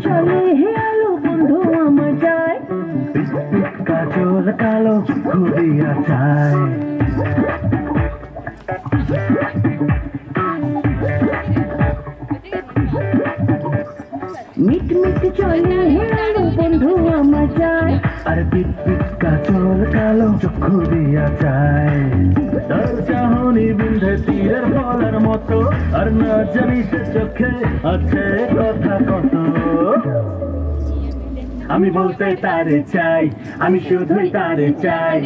চলে হে আলো বন্ধু আমার যায় কাজল কালো ঘুরিয়া যায় মিট মিট চলে হে আলো বন্ধু আমার যায় আর পিট পিট কাজল কালো চক্ষু দিয়া যায় তার চাহনি বিন্ধে তীরের বলার মতো আর না জানি সে চোখে আছে কথা কত আমি বলতে তারে চাই আমি শুধুই তারে চাই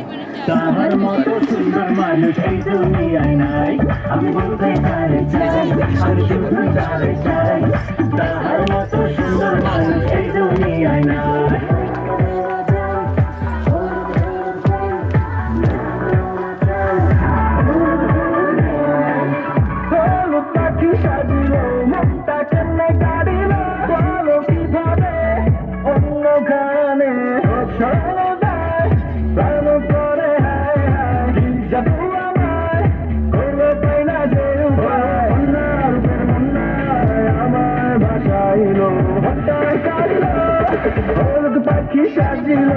তাহার মতো সুন্দর মানুষ এই দুনিয়ায় নাই আমি বলতে তারে চাই আমি শুধুই তারে চাই তাহার মতো সুন্দর মানুষ এই দুনিয়ায় নাই পাখি সাজিল